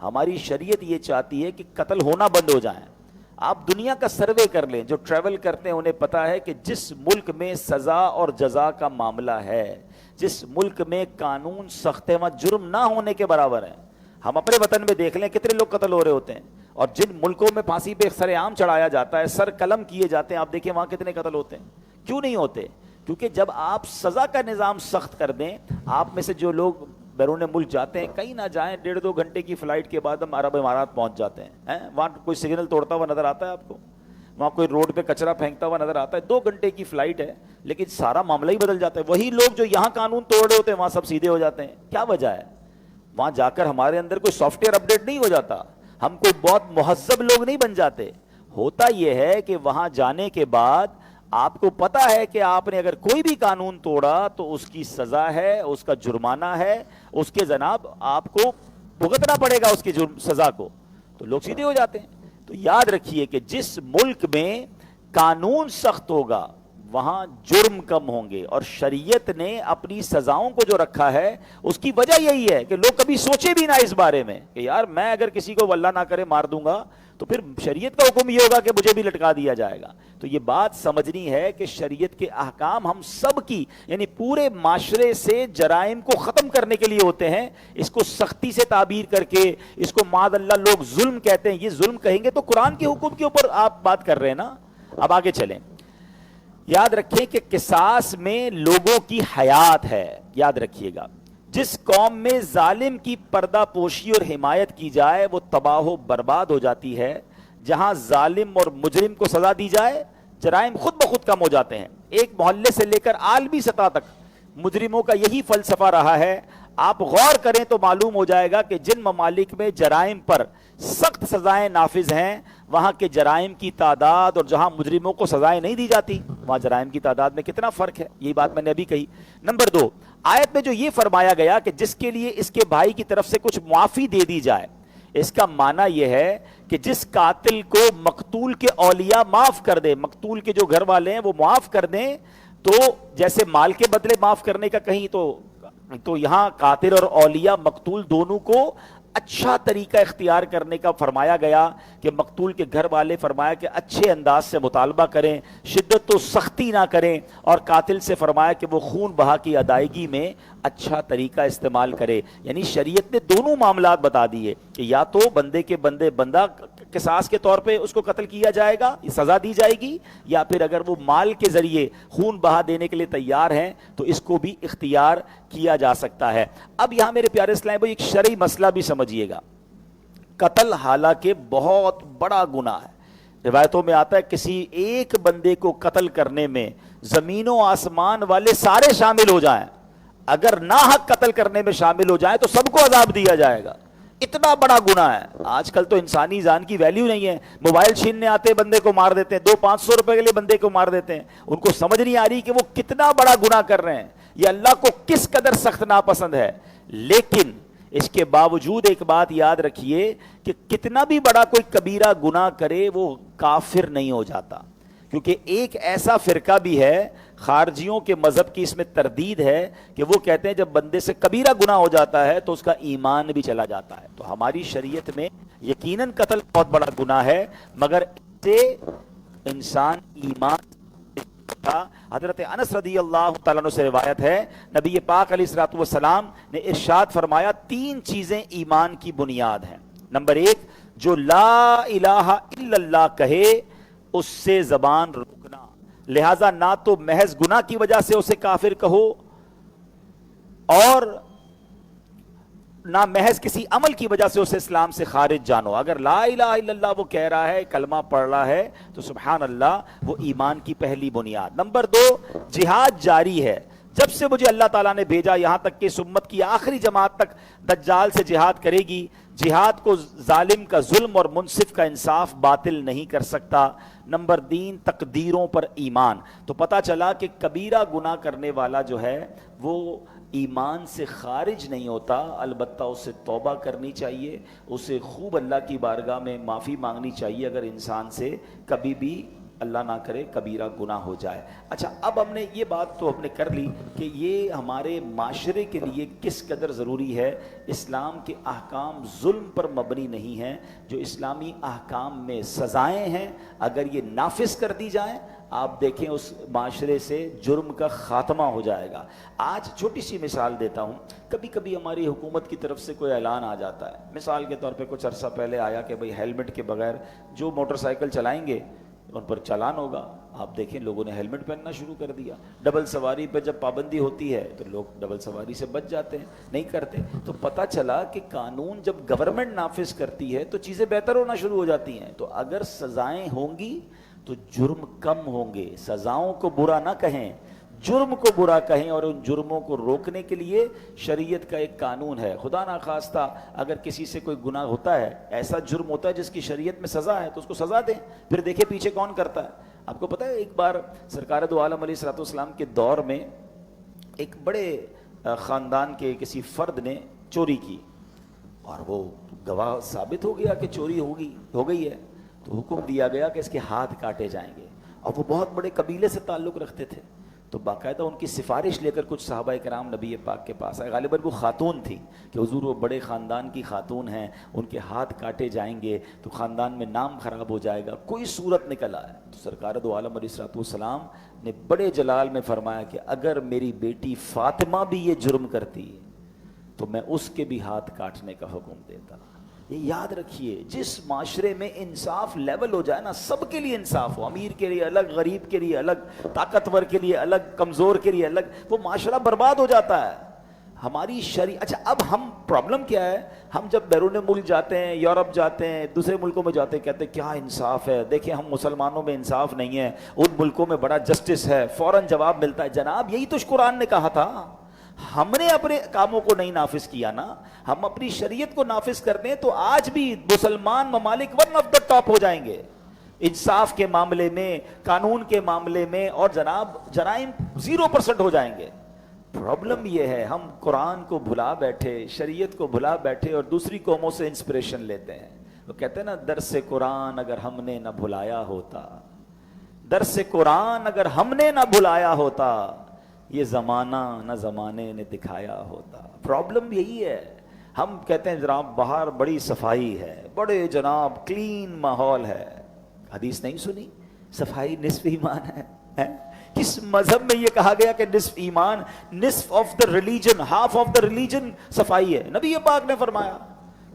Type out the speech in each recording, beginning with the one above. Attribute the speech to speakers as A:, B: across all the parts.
A: ہماری شریعت یہ چاہتی ہے کہ قتل ہونا بند ہو جائیں. آپ دنیا کا سروے کر لیں, جو ٹریول کرتے ہیں انہیں پتا ہے کہ جس ملک میں سزا اور جزا کا معاملہ ہے, جس ملک میں قانون سخت ہے, وہاں جرم نہ ہونے کے برابر ہے. ہم اپنے وطن میں دیکھ لیں کتنے لوگ قتل ہو رہے ہوتے ہیں, اور جن ملکوں میں پھانسی پہ سر عام چڑھایا جاتا ہے, سر قلم کیے جاتے ہیں, آپ دیکھیں وہاں کتنے قتل ہوتے ہیں. کیوں نہیں ہوتے؟ کیونکہ جب آپ سزا کا نظام سخت کر دیں, آپ میں سے جو لوگ بیرون ملک جاتے ہیں, کہیں نہ جائیں 1.5-2 گھنٹے کی فلائٹ کے بعد ہم عرب امارات پہنچ جاتے ہیں. وہاں کوئی سگنل توڑتا ہوا نظر آتا ہے آپ کو؟ وہاں کوئی روڈ پہ کچرا پھینکتا ہوا نظر آتا ہے؟ 2 گھنٹے کی فلائٹ ہے, لیکن سارا معاملہ ہی بدل جاتا ہے. وہی لوگ جو یہاں قانون توڑ رہے ہوتے ہیں وہاں سب سیدھے ہو جاتے ہیں. کیا وجہ ہے؟ وہاں جا کر ہمارے اندر کوئی سافٹ ویئر اپڈیٹ نہیں ہو جاتا, ہم کوئی بہت مہذب لوگ نہیں بن جاتے. ہوتا یہ ہے کہ وہاں جانے کے بعد آپ کو پتا ہے کہ آپ نے اگر کوئی بھی قانون توڑا تو اس کی سزا ہے, اس کا جرمانہ ہے, اس کے جناب آپ کو بھگتنا پڑے گا اس کی سزا کو. تو لوگ سیدھے ہو جاتے ہیں. تو یاد رکھیے کہ جس ملک میں قانون سخت ہوگا وہاں جرم کم ہوں گے, اور شریعت نے اپنی سزاؤں کو جو رکھا ہے اس کی وجہ یہی ہے کہ لوگ کبھی سوچے بھی نہ اس بارے میں کہ یار میں اگر کسی کو اللہ نہ کرے مار دوں گا تو پھر شریعت کا حکم یہ ہوگا کہ مجھے بھی لٹکا دیا جائے گا. تو یہ بات سمجھنی ہے کہ شریعت کے احکام ہم سب کی, یعنی پورے معاشرے سے جرائم کو ختم کرنے کے لیے ہوتے ہیں. اس کو سختی سے تعبیر کر کے اس کو معاذ اللہ لوگ ظلم کہتے ہیں. یہ ظلم کہیں گے تو قرآن کے حکم کے اوپر آپ بات کر رہے ہیں نا. اب آگے چلیں. یاد رکھیں کہ قصاص میں لوگوں کی حیات ہے. یاد رکھیے گا, جس قوم میں ظالم کی پردہ پوشی اور حمایت کی جائے وہ تباہ و برباد ہو جاتی ہے. جہاں ظالم اور مجرم کو سزا دی جائے جرائم خود بخود کم ہو جاتے ہیں. ایک محلے سے لے کر عالمی سطح تک مجرموں کا یہی فلسفہ رہا ہے. آپ غور کریں تو معلوم ہو جائے گا کہ جن ممالک میں جرائم پر سخت سزائیں نافذ ہیں وہاں کے جرائم کی تعداد, اور جہاں مجرموں کو سزائیں نہیں دی جاتی وہاں جرائم کی تعداد میں کتنا فرق ہے. یہی بات میں نے ابھی کہی. نمبر 2, آیت میں جو یہ فرمایا گیا کہ جس کے لیے اس کے بھائی کی طرف سے کچھ معافی دے دی جائے, اس کا معنی یہ ہے کہ جس قاتل کو مقتول کے اولیاء معاف کر دیں, مقتول کے جو گھر والے ہیں وہ معاف کر دیں, تو جیسے مال کے بدلے معاف کرنے کا کہیں تو یہاں قاتل اور اولیاء مقتول دونوں کو اچھا طریقہ اختیار کرنے کا فرمایا گیا کہ مقتول کے گھر والے فرمایا کہ اچھے انداز سے مطالبہ کریں, شدت و سختی نہ کریں, اور قاتل سے فرمایا کہ وہ خون بہا کی ادائیگی میں اچھا طریقہ استعمال کرے. یعنی شریعت نے دونوں معاملات بتا دیے کہ یا تو بندے کے بندہ قصاص کے طور پہ اس کو قتل کیا جائے گا, سزا دی جائے گی, یا پھر اگر وہ مال کے ذریعے خون بہا دینے کے لیے تیار ہیں تو اس کو بھی اختیار کیا جا سکتا ہے. اب یہاں میرے پیارے اسلام بھائی ایک شرعی مسئلہ بھی سمجھیے گا. قتل حالانکہ بہت بڑا گناہ ہے. روایتوں میں آتا ہے کسی ایک بندے کو قتل کرنے میں زمین و آسمان والے سارے شامل ہو جائیں, اگر ناحق قتل کرنے میں شامل ہو جائیں تو سب کو عذاب دیا جائے گا. اتنا بڑا گناہ ہے. آج کل تو انسانی جان کی ویلیو نہیں ہے. موبائل چھیننے آتے بندے کو مار دیتے ہیں, 200-500 روپے کے لیے بندے کو مار دیتے ہیں. ان کو سمجھ نہیں آ رہی کہ وہ کتنا بڑا گناہ کر رہے ہیں, یہ اللہ کو کس قدر سخت ناپسند ہے. لیکن اس کے باوجود ایک بات یاد رکھیے کہ کتنا بھی بڑا کوئی کبیرہ گناہ کرے وہ کافر نہیں ہو جاتا, کیونکہ ایک ایسا فرقہ بھی ہے خارجیوں کے مذہب کی اس میں تردید ہے کہ وہ کہتے ہیں جب بندے سے کبیرہ گناہ ہو جاتا ہے تو اس کا ایمان بھی چلا جاتا ہے. تو ہماری شریعت میں یقیناً قتل بہت بڑا گناہ ہے, مگر اس سے انسان ایمان. حضرت انس رضی اللہ تعالیٰ عنہ سے روایت ہے نبی پاک علیہ الصلوۃ والسلام نے ارشاد فرمایا 3 چیزیں ایمان کی بنیاد ہیں. نمبر 1, جو لا الہ الا اللہ کہے اس سے زبان روکنا, لہذا نہ تو محض گناہ کی وجہ سے اسے کافر کہو اور نہ محض کسی عمل کی وجہ سے اسے اسلام سے خارج جانو. اگر لا الہ الا اللہ وہ کہہ رہا ہے, کلمہ پڑھ رہا ہے, تو سبحان اللہ وہ ایمان کی پہلی بنیاد. نمبر 2, جہاد جاری ہے. جب سے مجھے اللہ تعالیٰ نے بھیجا یہاں تک کہ اس امت کی آخری جماعت تک دجال سے جہاد کرے گی. جہاد کو ظالم کا ظلم اور منصف کا انصاف باطل نہیں کر سکتا. نمبر 3, تقدیروں پر ایمان. تو پتہ چلا کہ کبیرہ گناہ کرنے والا جو ہے وہ ایمان سے خارج نہیں ہوتا, البتہ اسے توبہ کرنی چاہیے, اسے خوب اللہ کی بارگاہ میں معافی مانگنی چاہیے اگر انسان سے کبھی بھی اللہ نہ کرے کبیرہ گناہ ہو جائے۔ اچھا، اب ہم نے یہ بات تو ہم نے کر لی کہ یہ ہمارے معاشرے کے لیے کس قدر ضروری ہے۔ اسلام کے احکام ظلم پر مبنی نہیں ہیں، جو اسلامی احکام میں سزائیں ہیں اگر یہ نافذ کر دی جائیں، آپ دیکھیں اس معاشرے سے جرم کا خاتمہ ہو جائے گا۔ آج چھوٹی سی مثال دیتا ہوں، کبھی کبھی ہماری حکومت کی طرف سے کوئی اعلان آ جاتا ہے، مثال کے طور پہ کچھ عرصہ پہلے آیا کہ بھئی ہیلمٹ کے بغیر جو موٹر سائیکل چلائیں گے ان پر چالان ہوگا۔ آپ دیکھیں لوگوں نے ہیلمٹ پہننا شروع کر دیا۔ ڈبل سواری پہ جب پابندی ہوتی ہے تو لوگ ڈبل سواری سے بچ جاتے ہیں، نہیں کرتے۔ تو پتہ چلا کہ قانون جب گورنمنٹ نافذ کرتی ہے تو چیزیں بہتر ہونا شروع ہو جاتی ہیں۔ تو اگر سزائیں ہوں گی تو جرم کم ہوں گے۔ سزاؤں کو برا نہ کہیں، جرم کو برا کہیں، اور ان جرموں کو روکنے کے لیے شریعت کا ایک قانون ہے۔ خدا نخواستہ اگر کسی سے کوئی گناہ ہوتا ہے، ایسا جرم ہوتا ہے جس کی شریعت میں سزا ہے، تو اس کو سزا دیں، پھر دیکھیں پیچھے کون کرتا ہے۔ آپ کو پتہ ہے ایک بار سرکار دو عالم علیہ الصلوۃ والسلام کے دور میں ایک بڑے خاندان کے کسی فرد نے چوری کی، اور وہ گواہ ثابت ہو گیا کہ چوری ہو گئی ہے، تو حکم دیا گیا کہ اس کے ہاتھ کاٹے جائیں گے۔ اور وہ بہت بڑے قبیلے سے تعلق رکھتے تھے، تو باقاعدہ ان کی سفارش لے کر کچھ صحابہ کرام نبی پاک کے پاس آئے۔ غالباً وہ خاتون تھی کہ حضور وہ بڑے خاندان کی خاتون ہیں، ان کے ہاتھ کاٹے جائیں گے تو خاندان میں نام خراب ہو جائے گا، کوئی صورت نکل آئے۔ تو سرکار دو عالم علیہ الصلوۃ والسلام نے بڑے جلال میں فرمایا کہ اگر میری بیٹی فاطمہ بھی یہ جرم کرتی تو میں اس کے بھی ہاتھ کاٹنے کا حکم دیتا۔ یہ یاد رکھیے، جس معاشرے میں انصاف لیول ہو جائے نا، سب کے لیے انصاف ہو، امیر کے لیے الگ، غریب کے لیے الگ، طاقتور کے لیے الگ، کمزور کے لیے الگ، وہ معاشرہ برباد ہو جاتا ہے۔ ہماری اچھا اب ہم پرابلم کیا ہے، ہم جب بیرون ملک جاتے ہیں، یورپ جاتے ہیں، دوسرے ملکوں میں جاتے ہیں، کہتے ہیں کیا انصاف ہے، دیکھیں ہم مسلمانوں میں انصاف نہیں ہے، ان ملکوں میں بڑا جسٹس ہے، فوراً جواب ملتا ہے جناب یہی تو قرآن نے کہا تھا، ہم نے اپنے کاموں کو نہیں نافذ کیا نا، ہم اپنی شریعت کو نافذ کر دیں تو آج بھی مسلمان ممالک ون آف دا ٹاپ ہو جائیں گے انصاف کے معاملے میں، قانون کے معاملے میں، اور جناب جرائم 0% ہو جائیں گے۔ پرابلم یہ ہے ہم قرآن کو بھلا بیٹھے، شریعت کو بھلا بیٹھے، اور دوسری قوموں سے انسپریشن لیتے ہیں۔ وہ کہتے ہیں نا درس قرآن اگر ہم نے نہ بھلایا ہوتا، درس قرآن اگر ہم نے نہ بھلایا ہوتا، یہ زمانہ نہ زمانے نے دکھایا ہوتا۔ پرابلم یہی ہے، ہم کہتے ہیں جناب باہر بڑی صفائی ہے، بڑے جناب کلین ماحول ہے، حدیث نہیں سنی صفائی نصف ایمان ہے؟ کس مذہب میں یہ کہا گیا کہ نصف ایمان، نصف of the religion, half of the religion صفائی ہے؟ نبی پاک نے فرمایا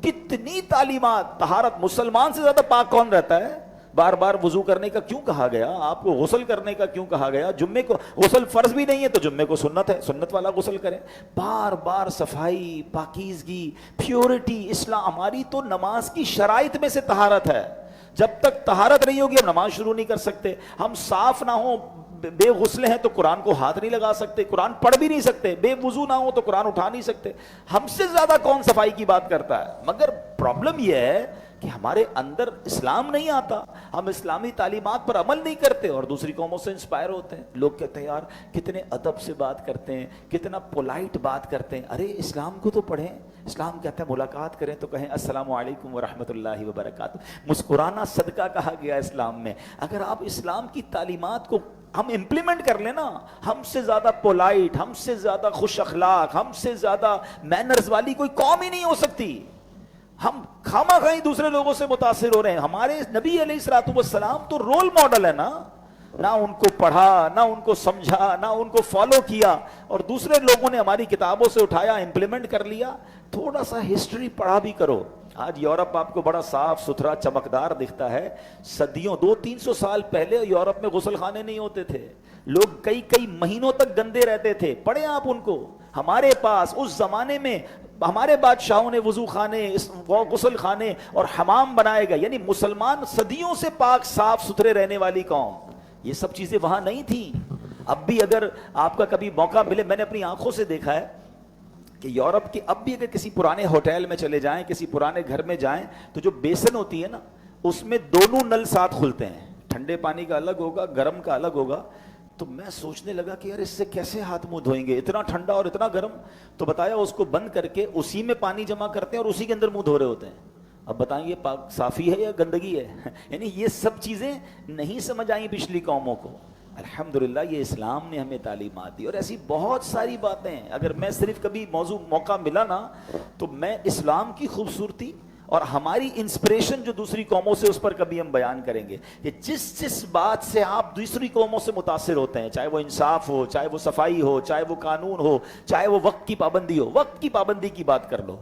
A: کتنی تعلیمات، طہارت، مسلمان سے زیادہ پاک کون رہتا ہے؟ بار بار وضو کرنے کا کیوں کہا گیا؟ آپ کو غسل کرنے کا کیوں کہا گیا؟ جمعے کو غسل فرض بھی نہیں ہے تو جمعے کو سنت ہے، سنت والا غسل کریں۔ بار بار صفائی، پاکیزگی، پیورٹی، اسلام ہماری تو نماز کی شرائط میں سے طہارت ہے۔ جب تک طہارت نہیں ہوگی ہم نماز شروع نہیں کر سکتے۔ ہم صاف نہ ہوں، بے غسل ہیں تو قرآن کو ہاتھ نہیں لگا سکتے، قرآن پڑھ بھی نہیں سکتے، بے وضو نہ ہو تو قرآن اٹھا نہیں سکتے۔ ہم سے زیادہ کون صفائی کی بات کرتا ہے؟ مگر پرابلم یہ ہے کہ ہمارے اندر اسلام نہیں آتا، ہم اسلامی تعلیمات پر عمل نہیں کرتے اور دوسری قوموں سے انسپائر ہوتے ہیں۔ لوگ کہتے ہیں یار کتنے ادب سے بات کرتے ہیں، کتنا پولائٹ بات کرتے ہیں۔ ارے اسلام کو تو پڑھیں، اسلام کہتا ہے ملاقات کریں تو کہیں السلام علیکم ورحمۃ اللہ وبرکاتہ۔ مسکرانا صدقہ کہا گیا اسلام میں۔ اگر آپ اسلام کی تعلیمات کو ہم امپلیمنٹ کر لیں نا، ہم سے زیادہ پولائٹ، ہم سے زیادہ خوش اخلاق، ہم سے زیادہ مینرز والی کوئی قوم ہی نہیں ہو سکتی۔ ہم خواہ دوسرے لوگوں سے متاثر ہو رہے ہیں۔ ہمارے نبی علیہ الصلوۃ والسلام تو رول ماڈل ہے نا، نہ ان کو پڑھا، نہ ان کو سمجھا، نہ ان کو فالو کیا، اور دوسرے لوگوں نے ہماری کتابوں سے اٹھایا، امپلیمنٹ کر لیا۔ تھوڑا سا ہسٹری پڑھا بھی کرو۔ آج یورپ آپ کو بڑا صاف ستھرا چمکدار دکھتا ہے، صدیوں 200-300 سال پہلے یورپ میں غسل خانے نہیں ہوتے تھے، لوگ کئی مہینوں تک گندے رہتے تھے۔ پڑھیں آپ ان کو۔ ہمارے پاس اس زمانے میں ہمارے بادشاہوں نے وضو خانے، غسل خانے اور حمام بنائے گئے، یعنی مسلمان صدیوں سے پاک صاف ستھرے رہنے والی قوم۔ یہ سب چیزیں وہاں نہیں تھیں۔ اب بھی اگر آپ کا کبھی موقع ملے، میں نے اپنی آنکھوں سے دیکھا ہے کہ یورپ کے اب بھی اگر کسی پرانے ہوٹل میں چلے جائیں، کسی پرانے گھر میں جائیں، تو جو بیسن ہوتی ہے نا، اس میں دونوں نل ساتھ کھلتے ہیں، ٹھنڈے پانی کا الگ ہوگا، گرم کا الگ ہوگا۔ تو میں سوچنے لگا کہ یار اس سے کیسے ہاتھ منہ دھوئیں گے، اتنا ٹھنڈا اور اتنا گرم؟ تو بتایا اس کو بند کر کے اسی میں پانی جمع کرتے ہیں اور اسی کے اندر منہ دھو رہے ہوتے ہیں۔ اب بتائیں یہ پاک صافی ہے یا گندگی ہے؟ یعنی یہ سب چیزیں نہیں سمجھ آئیں پچھلی قوموں کو. الحمدللہ یہ اسلام نے ہمیں تعلیمات دی. اور ایسی بہت ساری باتیں ہیں, اگر میں صرف کبھی موقع ملا نا تو میں اسلام کی خوبصورتی اور ہماری انسپریشن جو دوسری قوموں سے, اس پر کبھی ہم بیان کریں گے کہ جس بات سے آپ دوسری قوموں سے متاثر ہوتے ہیں, چاہے وہ انصاف ہو, چاہے وہ صفائی ہو, چاہے وہ قانون ہو, چاہے وہ وقت کی پابندی ہو. وقت کی پابندی کی بات کر لو.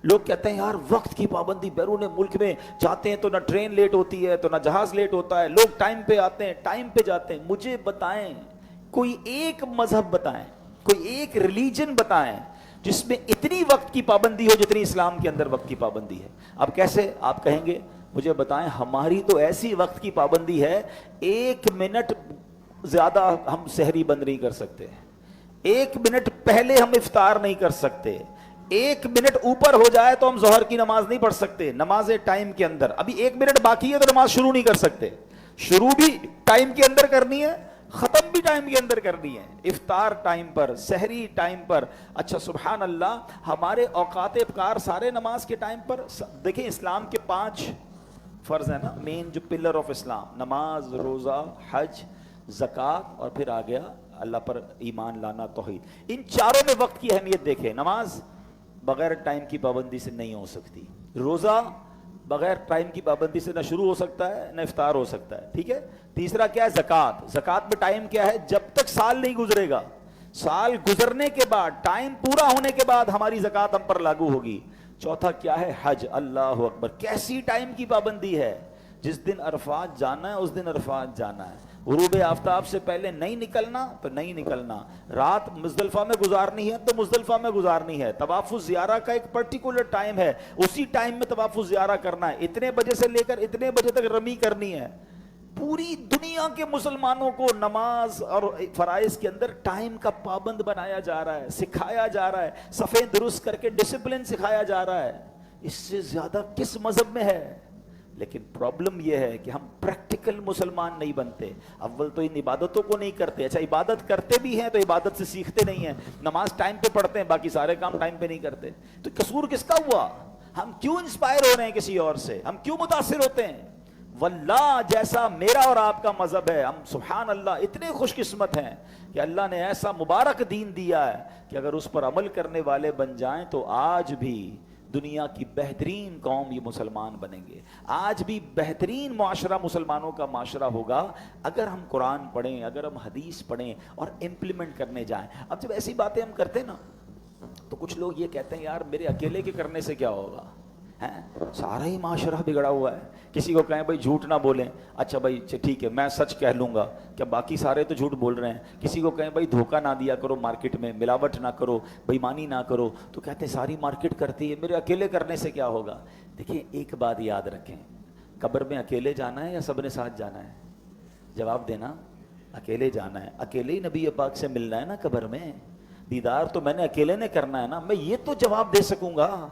A: لوگ کہتے ہیں یار وقت کی پابندی, بیرون ملک میں جاتے ہیں تو نہ ٹرین لیٹ ہوتی ہے تو نہ جہاز لیٹ ہوتا ہے, لوگ ٹائم پہ آتے ہیں, ٹائم پہ جاتے ہیں. مجھے بتائیں کوئی ایک مذہب بتائیں, کوئی ایک ریلیجن بتائیں جس میں اتنی وقت کی پابندی ہو جتنی اسلام کے اندر وقت کی پابندی ہے. اب کیسے آپ کہیں گے, مجھے بتائیں. ہماری تو ایسی وقت کی پابندی ہے, 1 منٹ زیادہ ہم سحری بند نہیں کر سکتے, 1 منٹ پہلے ہم افطار نہیں کر سکتے, 1 منٹ اوپر ہو جائے تو ہم ظہر کی نماز نہیں پڑھ سکتے. نماز ٹائم کے اندر, ابھی 1 منٹ باقی ہے تو نماز شروع نہیں کر سکتے. شروع بھی ٹائم کے اندر کرنی ہے, ختم بھی ٹائم کے اندر کرنی ہے. افطار ٹائم پر, سحری ٹائم پر. اچھا سبحان اللہ, ہمارے اوقات ابکار سارے نماز کے ٹائم پر. دیکھیں اسلام کے 5 فرض ہیں نا, مین جو پلر آف اسلام, نماز, روزہ, حج, زکوٰۃ, اور پھر آ گیا اللہ پر ایمان لانا, توحید. ان چاروں میں وقت کی اہمیت دیکھیں. نماز بغیر ٹائم کی پابندی سے نہیں ہو سکتی. روزہ بغیر ٹائم کی پابندی سے نہ شروع ہو سکتا ہے نہ افطار ہو سکتا ہے. ٹھیک ہے. تیسرا کیا ہے, زکوٰۃ. زکوٰۃ میں ٹائم کیا ہے, جب تک سال نہیں گزرے گا, سال گزرنے کے بعد, ٹائم پورا ہونے کے بعد ہماری زکوٰۃ ہم پر لاگو ہوگی. چوتھا کیا ہے, حج. اللہ اکبر, کیسی ٹائم کی پابندی ہے. جس دن عرفات جانا ہے اس دن عرفات جانا ہے. غروب آفتاب سے پہلے نہیں نکلنا تو نہیں نکلنا. رات مزدلفہ میں گزارنی ہے تو مزدلفہ میں گزارنی ہے. طواف الزیارہ کا ایک پرٹیکولر ٹائم ہے, اسی ٹائم میں طواف الزیارہ کرنا ہے. اتنے بجے سے لے کر اتنے بجے تک رمی کرنی ہے. پوری دنیا کے مسلمانوں کو نماز اور فرائض کے اندر ٹائم کا پابند بنایا جا رہا ہے, سکھایا جا رہا ہے, صفیں درست کر کے ڈسپلن سکھایا جا رہا ہے. اس سے زیادہ کس مذہب میں ہے؟ لیکن پرابلم یہ ہے کہ ہم پریکٹیکل مسلمان نہیں بنتے. اول تو ان عبادتوں کو نہیں کرتے. اچھا عبادت کرتے بھی ہیں تو عبادت سے سیکھتے نہیں ہیں. نماز ٹائم پہ پڑھتے ہیں, باقی سارے کام ٹائم پہ نہیں کرتے. تو قصور کس کا ہوا؟ ہم کیوں انسپائر ہو رہے ہیں کسی اور سے؟ ہم کیوں متاثر ہوتے ہیں؟ واللہ جیسا میرا اور آپ کا مذہب ہے, ہم سبحان اللہ اتنے خوش قسمت ہیں کہ اللہ نے ایسا مبارک دین دیا ہے کہ اگر اس پر عمل کرنے والے بن جائیں تو آج بھی دنیا کی بہترین قوم یہ مسلمان بنیں گے. آج بھی بہترین معاشرہ مسلمانوں کا معاشرہ ہوگا اگر ہم قرآن پڑھیں, اگر ہم حدیث پڑھیں اور امپلیمنٹ کرنے جائیں. اب جب ایسی باتیں ہم کرتے ہیں نا تو کچھ لوگ یہ کہتے ہیں یار میرے اکیلے کے کرنے سے کیا ہوگا, سارا ہی معاشرہ بگڑا ہوا ہے. کسی کو کہیں بھائی جھوٹ نہ بولیں, اچھا بھائی ٹھیک ہے میں سچ کہہ لوں گا, کیا باقی سارے تو جھوٹ بول رہے ہیں. کسی کو کہیں بھائی دھوکہ نہ دیا کرو مارکیٹ میں, ملاوٹ نہ کرو, بےایمانی نہ کرو, تو کہتے ہیں ساری مارکیٹ کرتی ہے, میرے اکیلے کرنے سے کیا ہوگا. دیکھیں ایک بات یاد رکھیں, قبر میں اکیلے جانا ہے یا سب نے ساتھ جانا ہے؟ جواب دینا, اکیلے جانا ہے. اکیلے ہی نبی پاک سے ملنا ہے نا قبر میں. دیدار تو میں نے اکیلے نے کرنا ہے نا. میں یہ تو جواب دے سکوں گا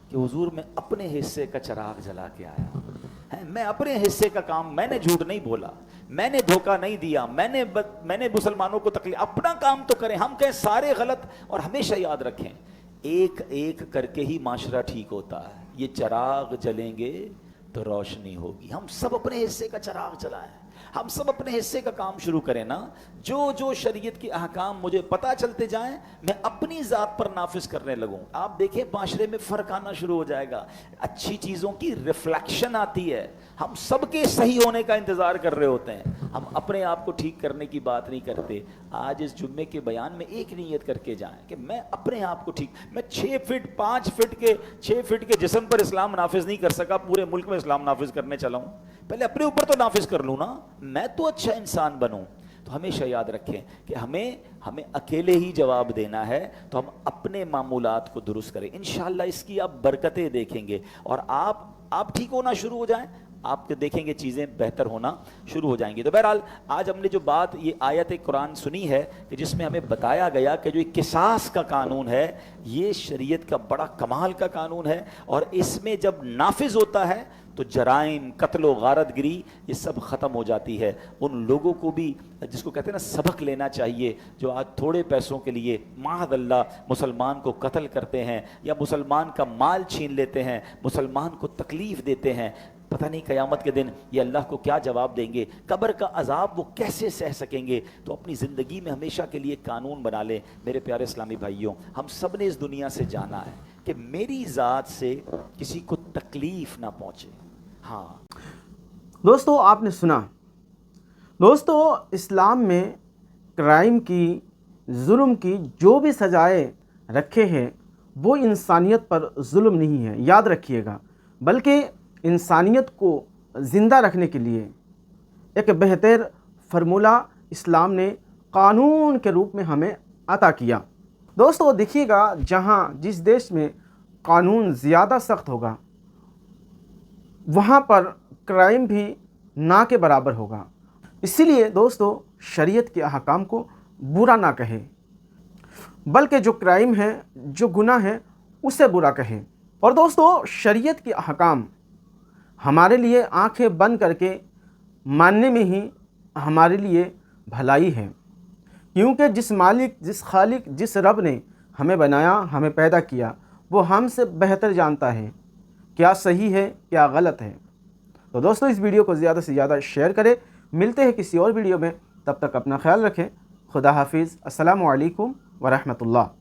A: کہ حضور میں اپنے حصے کا چراغ جلا کے آیا, میں اپنے حصے کا کام, میں نے جھوٹ نہیں بولا, میں نے دھوکہ نہیں دیا, میں نے مسلمانوں کو تکلیف, اپنا کام تو کریں. ہم کہیں سارے غلط. اور ہمیشہ یاد رکھیں ایک ایک کر کے ہی معاشرہ ٹھیک ہوتا ہے. یہ چراغ جلیں گے تو روشنی ہوگی. ہم سب اپنے حصے کا چراغ جلائیں, ہم سب اپنے حصے کا کام شروع کریں نا. جو شریعت کے احکام مجھے پتہ چلتے جائیں میں اپنی ذات پر نافذ کرنے لگوں. آپ دیکھیں معاشرے میں فرق آنا شروع ہو جائے گا, اچھی چیزوں کی ریفلیکشن آتی ہے. ہم سب کے صحیح ہونے کا انتظار کر رہے ہوتے ہیں, ہم اپنے آپ کو ٹھیک کرنے کی بات نہیں کرتے. آج اس جمعے کے بیان میں ایک نیت کر کے جائیں کہ میں اپنے آپ کو ٹھیک, میں 6 فٹ 5 فٹ کے جسم پر اسلام نافذ نہیں کر سکا, پورے ملک میں اسلام نافذ کرنے چلا ہوں. پہلے اپنے اوپر تو نافذ کر لوں نا, میں تو اچھا انسان بنوں. تو ہمیشہ یاد رکھیں کہ ہمیں اکیلے ہی جواب دینا ہے, تو ہم اپنے معمولات کو درست کریں. انشاءاللہ اس کی آپ برکتیں دیکھیں گے اور آپ ٹھیک ہونا شروع ہو جائیں, آپ دیکھیں گے چیزیں بہتر ہونا شروع ہو جائیں گی. تو بہرحال آج ہم نے جو بات یہ آیت قرآن سنی ہے کہ جس میں ہمیں بتایا گیا کہ جو ایک قصاص کا قانون ہے یہ شریعت کا بڑا کمال کا قانون ہے, اور اس میں جب نافذ ہوتا ہے تو جرائم، قتل و غارت گری یہ سب ختم ہو جاتی ہے۔ ان لوگوں کو بھی جس کو کہتے ہیں نا سبق لینا چاہیے، جو آج تھوڑے پیسوں کے لیے معاذ اللہ مسلمان کو قتل کرتے ہیں یا مسلمان کا مال چھین لیتے ہیں، مسلمان کو تکلیف دیتے ہیں۔ پتہ نہیں قیامت کے دن یہ اللہ کو کیا جواب دیں گے، قبر کا عذاب وہ کیسے سہ سکیں گے۔ تو اپنی زندگی میں ہمیشہ کے لیے قانون بنا لیں۔ میرے پیارے اسلامی بھائیوں، ہم سب نے اس دنیا سے جانا ہے کہ میری ذات سے کسی کو تکلیف نہ پہنچے۔ ہاں
B: دوستو، آپ نے سنا، دوستو اسلام میں کرائم کی، ظلم کی جو بھی سزائیں رکھے ہیں وہ انسانیت پر ظلم نہیں ہے، یاد رکھیے گا، بلکہ انسانیت کو زندہ رکھنے کے لیے ایک بہتر فرمولہ اسلام نے قانون کے روپ میں ہمیں عطا کیا۔ دوستو دیکھیے گا، جہاں جس دیش میں قانون زیادہ سخت ہوگا وہاں پر کرائم بھی نہ کے برابر ہوگا۔ اسی لیے دوستو شریعت کے احکام کو برا نہ کہے، بلکہ جو کرائم ہے، جو گناہ ہے، اسے برا کہے۔ اور دوستو شریعت کے احکام ہمارے لیے آنکھیں بند کر کے ماننے میں ہی ہمارے لیے بھلائی ہے، کیونکہ جس مالک، جس خالق، جس رب نے ہمیں بنایا، ہمیں پیدا کیا، وہ ہم سے بہتر جانتا ہے کیا صحیح ہے، کیا غلط ہے۔ تو دوستو اس ویڈیو کو زیادہ سے زیادہ شیئر کریں۔ ملتے ہیں کسی اور ویڈیو میں، تب تک اپنا خیال رکھیں۔ خدا حافظ۔ السلام علیکم ورحمۃ اللہ۔